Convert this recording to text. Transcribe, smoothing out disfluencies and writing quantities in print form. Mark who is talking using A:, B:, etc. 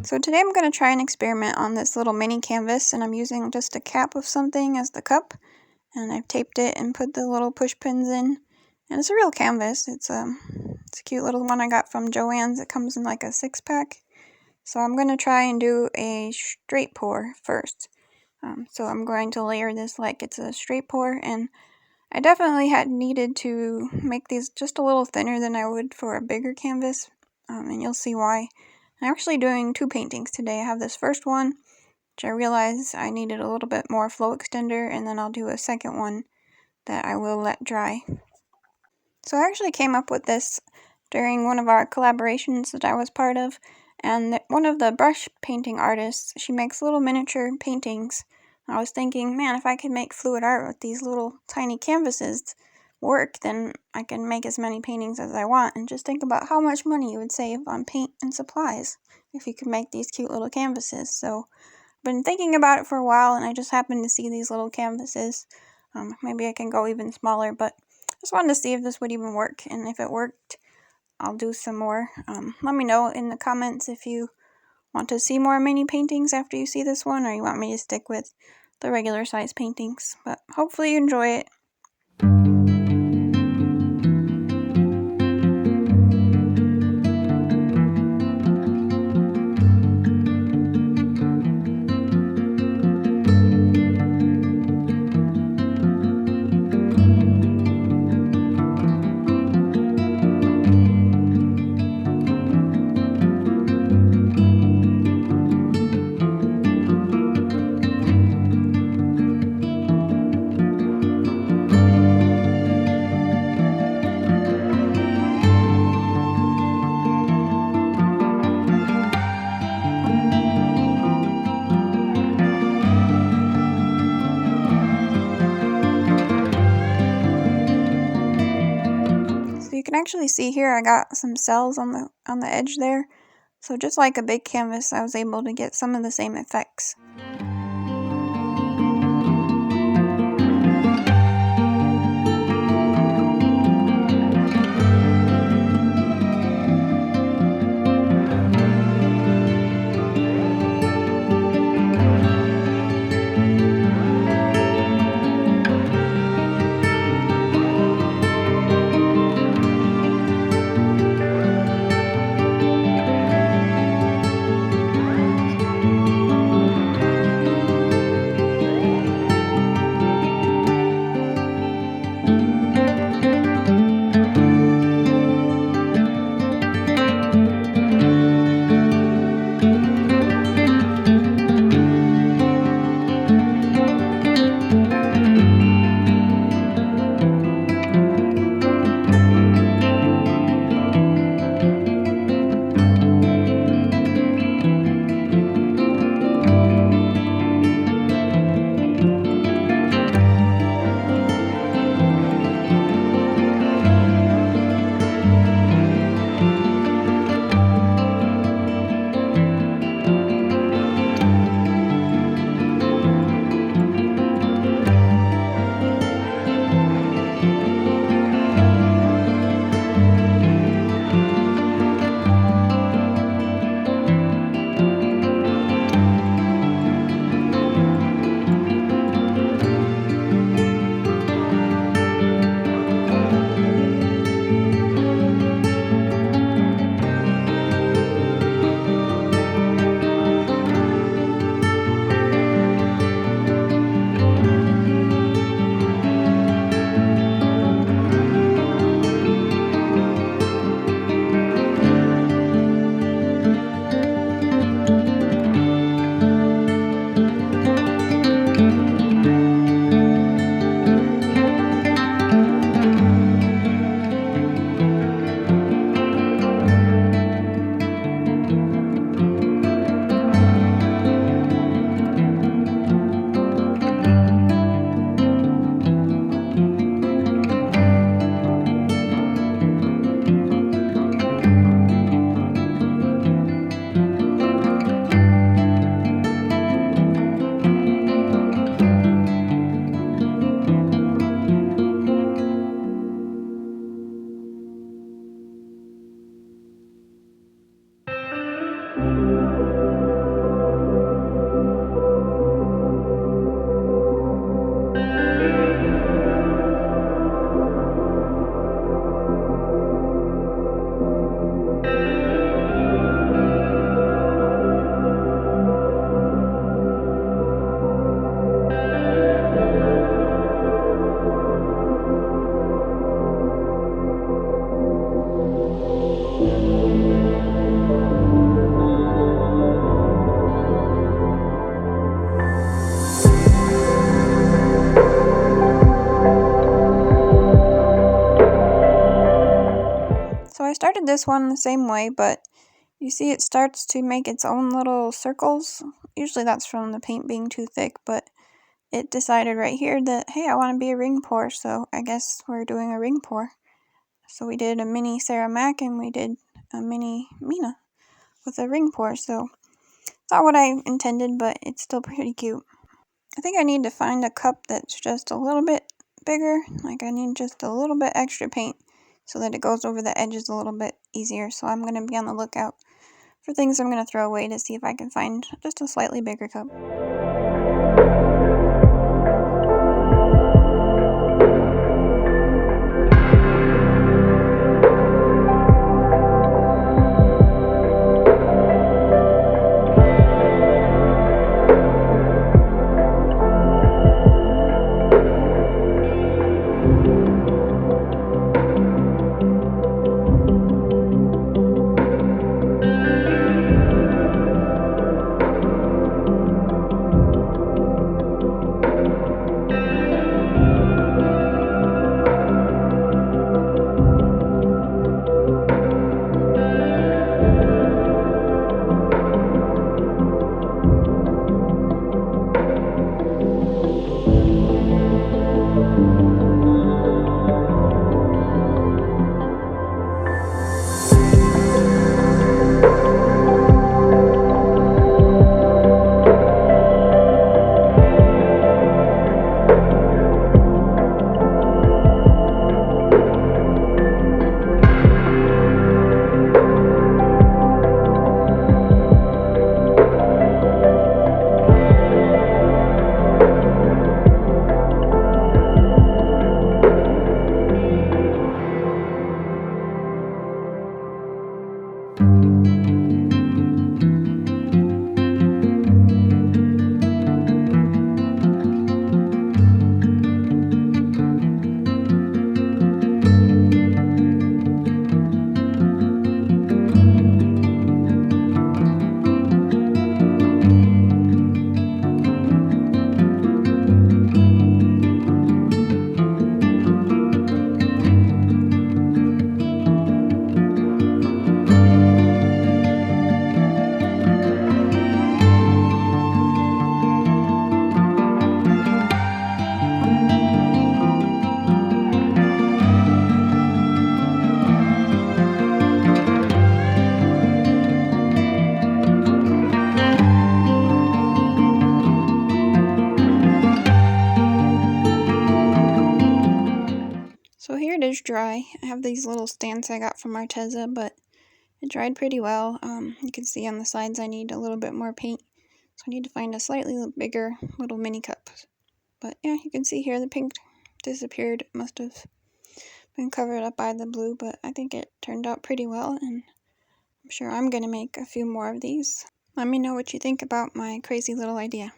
A: So today I'm going to try an experiment on this little mini canvas, and I'm using just a cap of something as the cup, and I've taped it and put the little push pins in, and it's a real canvas. It's a cute little one I got from Joann's. It comes in like a 6-pack. So I'm going to try and do a straight pour first. So I'm going to layer this like it's a straight pour, and I definitely had needed to make these just a little thinner than I would for a bigger canvas, and you'll see why. I'm actually doing 2 paintings today. I have this first one, which I realized I needed a little bit more flow extender, and then I'll do a second one that I will let dry. So I actually came up with this during one of our collaborations that I was part of, and one of the brush painting artists, she makes little miniature paintings. I was thinking, man, if I could make fluid art with these little tiny canvases work, then I can make as many paintings as I want, and just think about how much money you would save on paint and supplies if you could make these cute little canvases. So I've been thinking about it for a while, and I just happened to see these little canvases. Maybe I can go even smaller, but I just wanted to see if this would even work, and if it worked, I'll do some more. Let me know in the comments if you want to see more mini paintings after you see this one, or you want me to stick with the regular size paintings. But hopefully you enjoy it. So you can actually see here I got some cells on the edge there. So just like a big canvas, I was able to get some of the same effects. I started this one the same way, but you see it starts to make its own little circles. Usually that's from the paint being too thick, but it decided right here that, hey, I want to be a ring pour, so I guess we're doing a ring pour. So we did a mini Sarah Mac and we did a mini Mina with a ring pour, so it's not what I intended, but it's still pretty cute. I think I need to find a cup that's just a little bit bigger, like I need just a little bit extra paint so that it goes over the edges a little bit easier, so I'm going to be on the lookout for things I'm going to throw away to see if I can find just a slightly bigger cup. So here it is dry. I have these little stands I got from Arteza, but it dried pretty well. You can see on the sides I need a little bit more paint, so I need to find a slightly bigger little mini cup. But yeah, you can see here the pink disappeared. It must have been covered up by the blue, but I think it turned out pretty well, and I'm sure I'm going to make a few more of these. Let me know what you think about my crazy little idea.